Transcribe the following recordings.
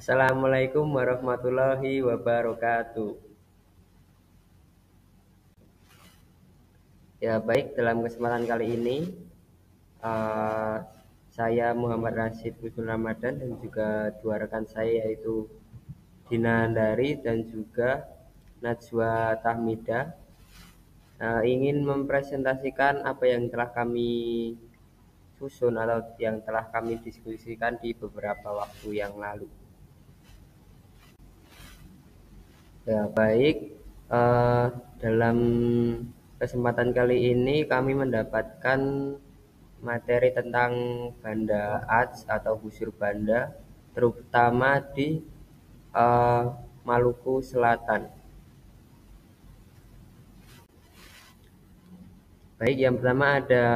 Assalamualaikum warahmatullahi wabarakatuh. Ya baik, dalam kesempatan kali ini eh, saya Muhammad Rashid Husnul Ramadan dan juga dua rekan saya yaitu Dina Andari dan juga Najwa Tahmida ingin mempresentasikan apa yang telah kami susun atau yang telah kami diskusikan di beberapa waktu yang lalu. Ya baik, eh, dalam kesempatan kali ini kami mendapatkan materi tentang Banda Aceh atau busur Banda, terutama di eh, Maluku Selatan. Baik, yang pertama ada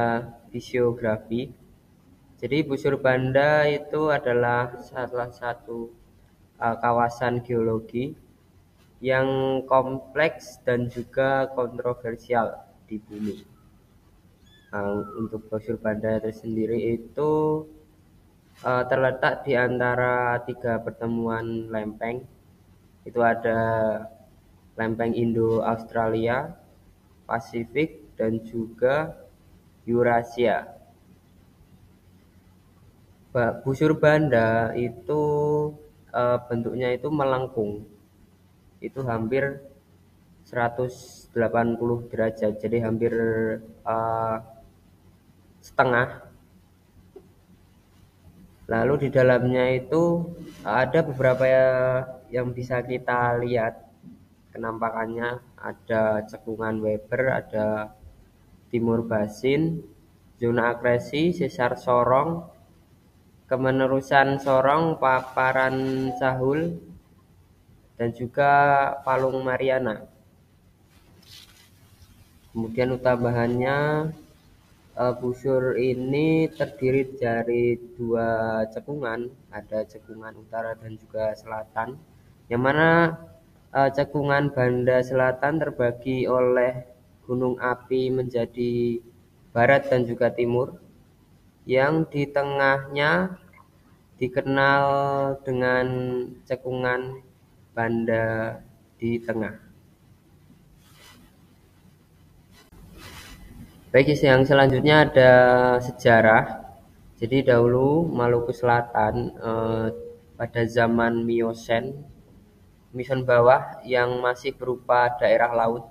fisiografi. Jadi busur Banda itu adalah salah satu kawasan geologi yang kompleks dan juga kontroversial di bumi. Untuk busur Banda tersendiri itu terletak di antara tiga pertemuan lempeng. Itu ada lempeng Indo-Australia, Pasifik, dan juga Eurasia. Busur Banda itu bentuknya itu melengkung. Itu hampir 180 derajat, jadi hampir uh, setengah. Lalu di dalamnya itu ada beberapa yang bisa kita lihat kenampakannya. Ada cekungan Weber, ada timur basin, zona akresi, sesar sorong, kemenerusan sorong, paparan sahul, dan juga palung Mariana. Kemudian tambahannya busur ini terdiri dari dua cekungan, ada cekungan utara dan juga selatan, yang mana cekungan Banda Selatan terbagi oleh gunung api menjadi barat dan juga timur, yang di tengahnya dikenal dengan cekungan Banda di tengah. Baik, yang selanjutnya ada sejarah. Jadi dahulu Maluku Selatan pada zaman Miosen bawah yang masih berupa daerah laut,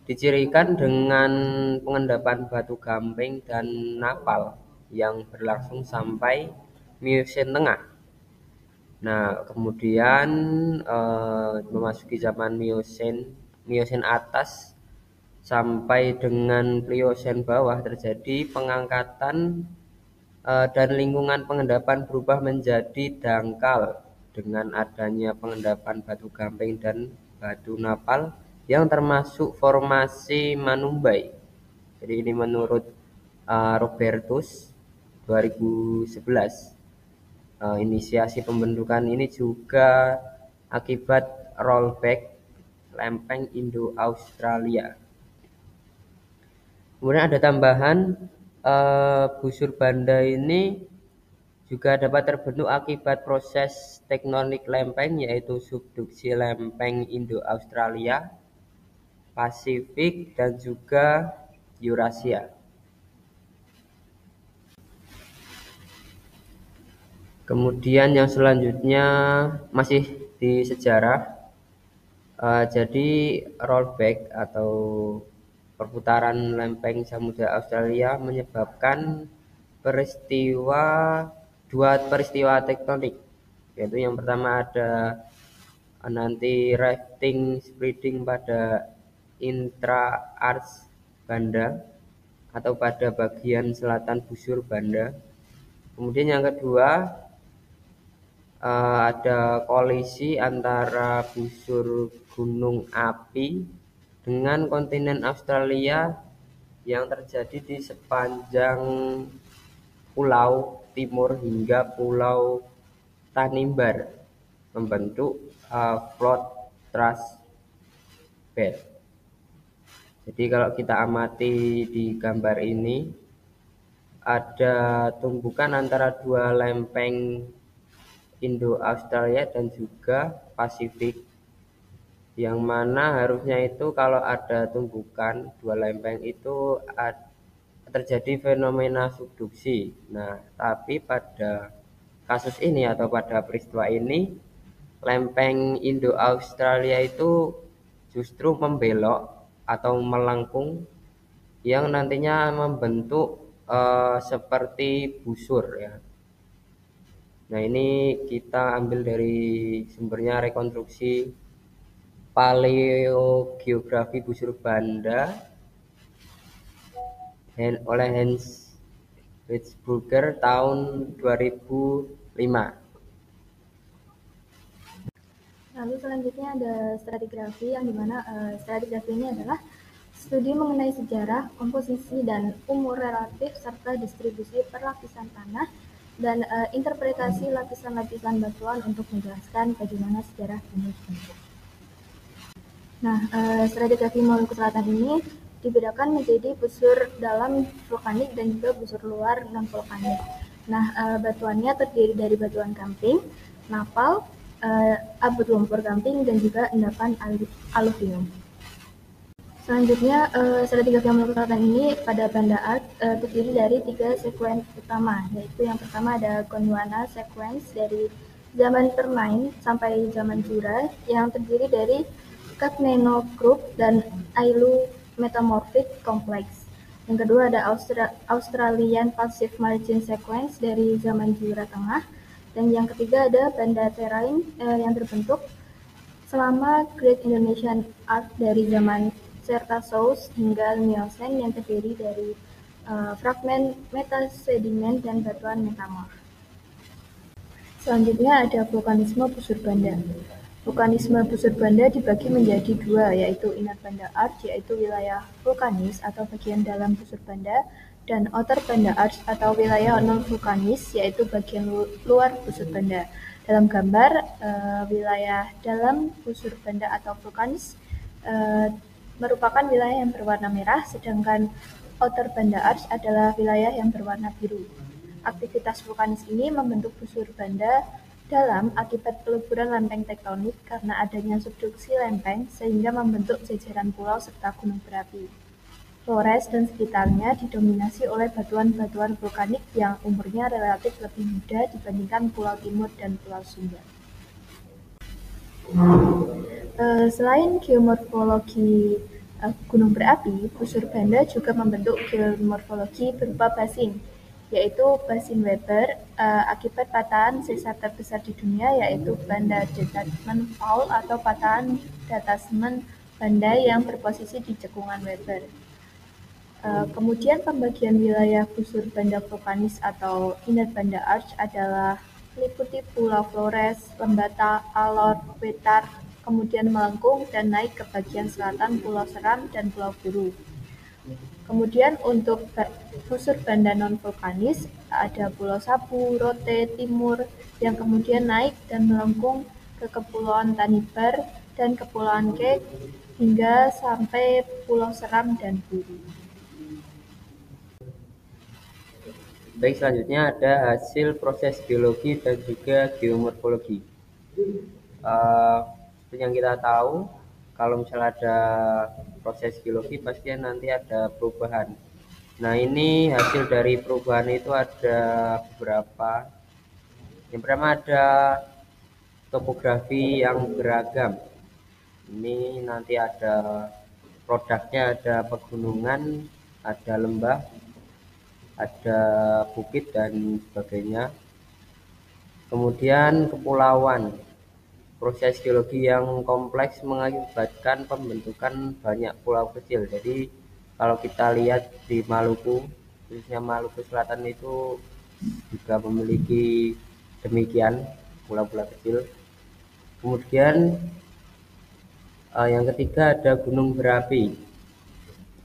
dicirikan dengan pengendapan batu gamping dan napal yang berlangsung sampai Miosen tengah. Nah, kemudian memasuki zaman Miosen atas sampai dengan Pliosen bawah terjadi pengangkatan dan lingkungan pengendapan berubah menjadi dangkal dengan adanya pengendapan batu gamping dan batu napal yang termasuk formasi Manumbai. Jadi ini menurut Robertus 2011. Inisiasi pembentukan ini juga akibat rollback lempeng Indo-Australia. Kemudian ada tambahan, busur Banda ini juga dapat terbentuk akibat proses tektonik lempeng, yaitu subduksi lempeng Indo-Australia, Pasifik, dan juga Eurasia. Kemudian yang selanjutnya masih di sejarah. Jadi rollback atau perputaran lempeng Samudra Australia menyebabkan dua peristiwa tektonik, yaitu yang pertama ada nanti rifting spreading pada intra-arch Banda atau pada bagian selatan busur Banda. Kemudian yang kedua ada kolisi antara busur gunung api dengan kontinen Australia yang terjadi di sepanjang pulau timur hingga pulau Tanimbar, membentuk float thrust bed. Jadi kalau kita amati di gambar ini, ada tumbukan antara dua lempeng Indo-Australia dan juga Pasifik, yang mana harusnya itu kalau ada tumbukan dua lempeng itu terjadi fenomena subduksi. Nah, tapi pada kasus ini atau pada peristiwa ini, lempeng Indo-Australia itu justru membelok atau melengkung yang nantinya membentuk seperti busur ya. Nah, ini kita ambil dari sumbernya rekonstruksi paleogeografi busur banda oleh Hans Ritschburger tahun 2005. Lalu selanjutnya ada stratigrafi, yang dimana stratigrafi ini adalah studi mengenai sejarah, komposisi, dan umur relatif serta distribusi perlapisan tanah dan interpretasi lapisan-lapisan batuan untuk menjelaskan bagaimana sejarah bumi dibentuk. Nah, stratigrafi Maluku Selatan ini dibedakan menjadi busur dalam vulkanik dan juga busur luar non vulkanik. Nah, batuannya terdiri dari batuan gamping, napal, abut lumpur gamping, dan juga endapan aluvinium. Selanjutnya, stratigrafi Maluku Selatan ini pada Banda Art terdiri dari 3 sekuens utama, yaitu yang pertama ada Gondwana sequence dari zaman Permine sampai zaman Jura, yang terdiri dari Cagneyno Group dan Ailu Metamorphic Complex. Yang kedua ada Australian Pacific Margin Sequence dari zaman Jura Tengah, dan yang ketiga ada Banda Terrain yang terbentuk selama Great Indonesian Arc dari zaman Cretaceous hingga Miocene, yang terdiri dari fragmen metasedimen dan batuan metamorf. Selanjutnya ada vulkanisme busur banda. Vulkanisme busur banda dibagi menjadi dua, yaitu Inner Banda Arch, yaitu wilayah vulkanis atau bagian dalam busur banda, dan Outer Banda Arch atau wilayah non-vulkanis, yaitu bagian luar busur banda. Dalam gambar, wilayah dalam busur banda atau vulkanis merupakan wilayah yang berwarna merah, sedangkan Outer Banda Arch adalah wilayah yang berwarna biru. Aktivitas vulkanis ini membentuk busur banda dalam akibat peluburan lempeng tektonik karena adanya subduksi lempeng sehingga membentuk jajaran pulau serta gunung berapi. Flores dan sekitarnya didominasi oleh batuan-batuan vulkanik yang umurnya relatif lebih muda dibandingkan Pulau Timur dan Pulau Sumba. Selain geomorfologi gunung berapi, busur banda juga membentuk geomorfologi berupa basin, yaitu basin Weber akibat patahan sesar terbesar di dunia, yaitu Banda Detachment Fault atau patahan detasmen banda yang berposisi di cekungan Weber. Kemudian pembagian wilayah busur banda vulkanis atau Inner Banda Arch adalah meliputi Pulau Flores, Lembata, Alor, Wetar, kemudian melengkung dan naik ke bagian selatan Pulau Seram dan Pulau Buru. Kemudian untuk busur banda non-vulkanis ada Pulau Sabu, Rote, Timur, yang kemudian naik dan melengkung ke Kepulauan Tanibar dan Kepulauan Kek hingga sampai Pulau Seram dan Buru. Baik, selanjutnya ada hasil proses geologi dan juga geomorfologi. Seperti yang kita tahu, kalau misalnya ada proses geologi pasti nanti ada perubahan. Nah, ini hasil dari perubahan itu ada beberapa. Yang pertama ada topografi yang beragam. Ini nanti ada produknya, ada pegunungan, ada lembah, ada bukit dan sebagainya. Kemudian kepulauan. Proses geologi yang kompleks mengakibatkan pembentukan banyak pulau kecil. Jadi kalau kita lihat di Maluku, khususnya Maluku Selatan itu juga memiliki demikian pulau-pulau kecil. Kemudian yang ketiga ada gunung berapi.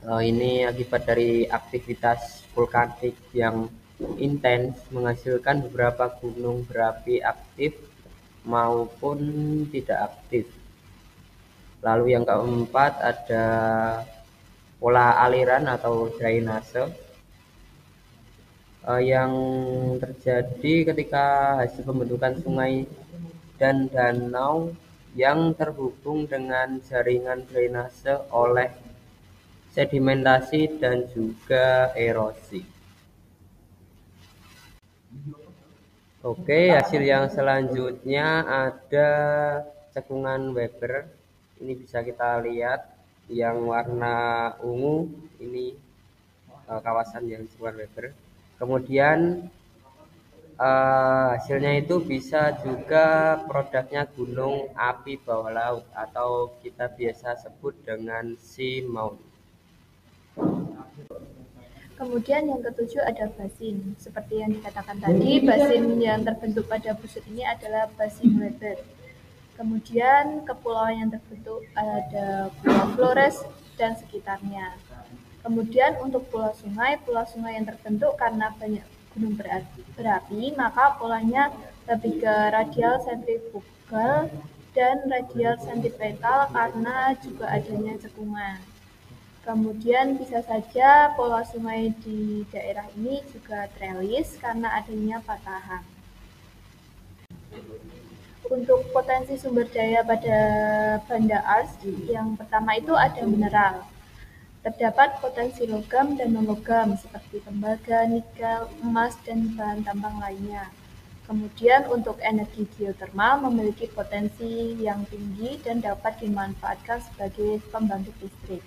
Ini akibat dari aktivitas vulkanik yang intens menghasilkan beberapa gunung berapi aktif maupun tidak aktif. Lalu yang keempat ada pola aliran atau drainase. yang terjadi ketika hasil pembentukan sungai dan danau yang terhubung dengan jaringan drainase oleh sedimentasi dan juga erosi. Oke, hasil yang selanjutnya ada cekungan Weber. Ini bisa kita lihat yang warna ungu ini kawasan yang cekungan Weber. Kemudian hasilnya itu bisa juga produknya gunung api bawah laut atau kita biasa sebut dengan seamount. Kemudian yang ketujuh ada basin. Seperti yang dikatakan tadi, basin yang terbentuk pada busur ini adalah basin Weber. Kemudian kepulauan yang terbentuk ada Pulau Flores dan sekitarnya. Kemudian untuk pulau sungai yang terbentuk karena banyak gunung berapi, maka polanya lebih ke radial sentrifugal dan radial sentripetal karena juga adanya cekungan. Kemudian bisa saja pola sungai di daerah ini juga trellis karena adanya patahan. Untuk potensi sumber daya pada Banda Ars, yang pertama itu ada mineral. Terdapat potensi logam dan non-logam seperti tembaga, nikel, emas, dan bahan tambang lainnya. Kemudian untuk energi geotermal memiliki potensi yang tinggi dan dapat dimanfaatkan sebagai pembangkit listrik.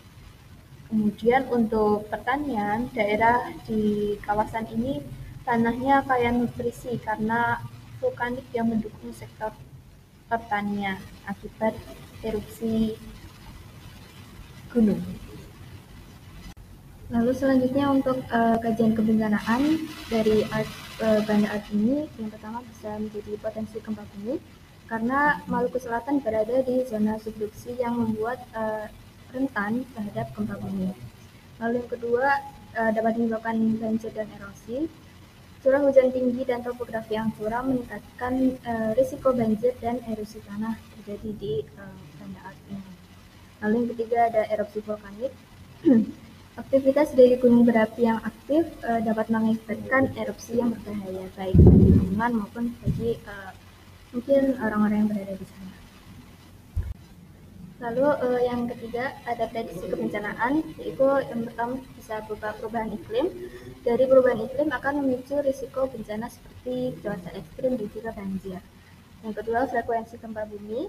Kemudian untuk pertanian, daerah di kawasan ini tanahnya kaya nutrisi karena vulkanik yang mendukung sektor pertanian akibat erupsi gunung. Lalu selanjutnya untuk kajian kebencanaan dari Banda Art ini, yang pertama bisa menjadi potensi gempa bumi karena Maluku Selatan berada di zona subduksi yang membuat rentan terhadap gempa bumi. Lalu yang kedua dapat menyebabkan banjir dan erosi. Curah hujan tinggi dan topografi yang curam meningkatkan risiko banjir dan erosi tanah terjadi di Banda Art ini. Lalu yang ketiga ada erupsi vulkanik. Aktivitas dari gunung berapi yang aktif dapat mengakibatkan erupsi yang berbahaya baik bagi lingkungan maupun bagi mungkin orang-orang yang berada di sana. Lalu yang ketiga ada prediksi kebencanaan, yaitu yang pertama bisa berupa perubahan iklim. Dari perubahan iklim akan memicu risiko bencana seperti cuaca ekstrim dan juga banjir. Yang kedua frekuensi gempa bumi,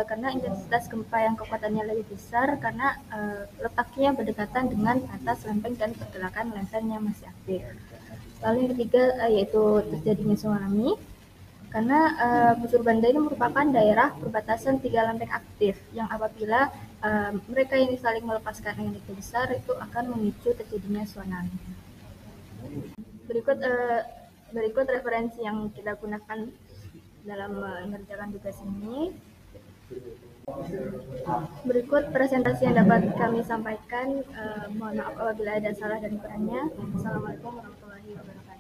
karena intensitas gempa yang kekuatannya lebih besar karena letaknya berdekatan dengan atas lempeng dan pergerakan lempeng yang masih aktif. Lalu yang ketiga yaitu terjadinya tsunami, karena busur Banda ini merupakan daerah perbatasan 3 lempeng aktif yang apabila mereka ini saling melepaskan energi besar itu akan memicu terjadinya tsunami. Berikut referensi yang kita gunakan dalam mengerjakan tugas ini. Berikut presentasi yang dapat kami sampaikan. Mohon maaf apabila ada salah dan kurangnya. Assalamualaikum warahmatullahi wabarakatuh.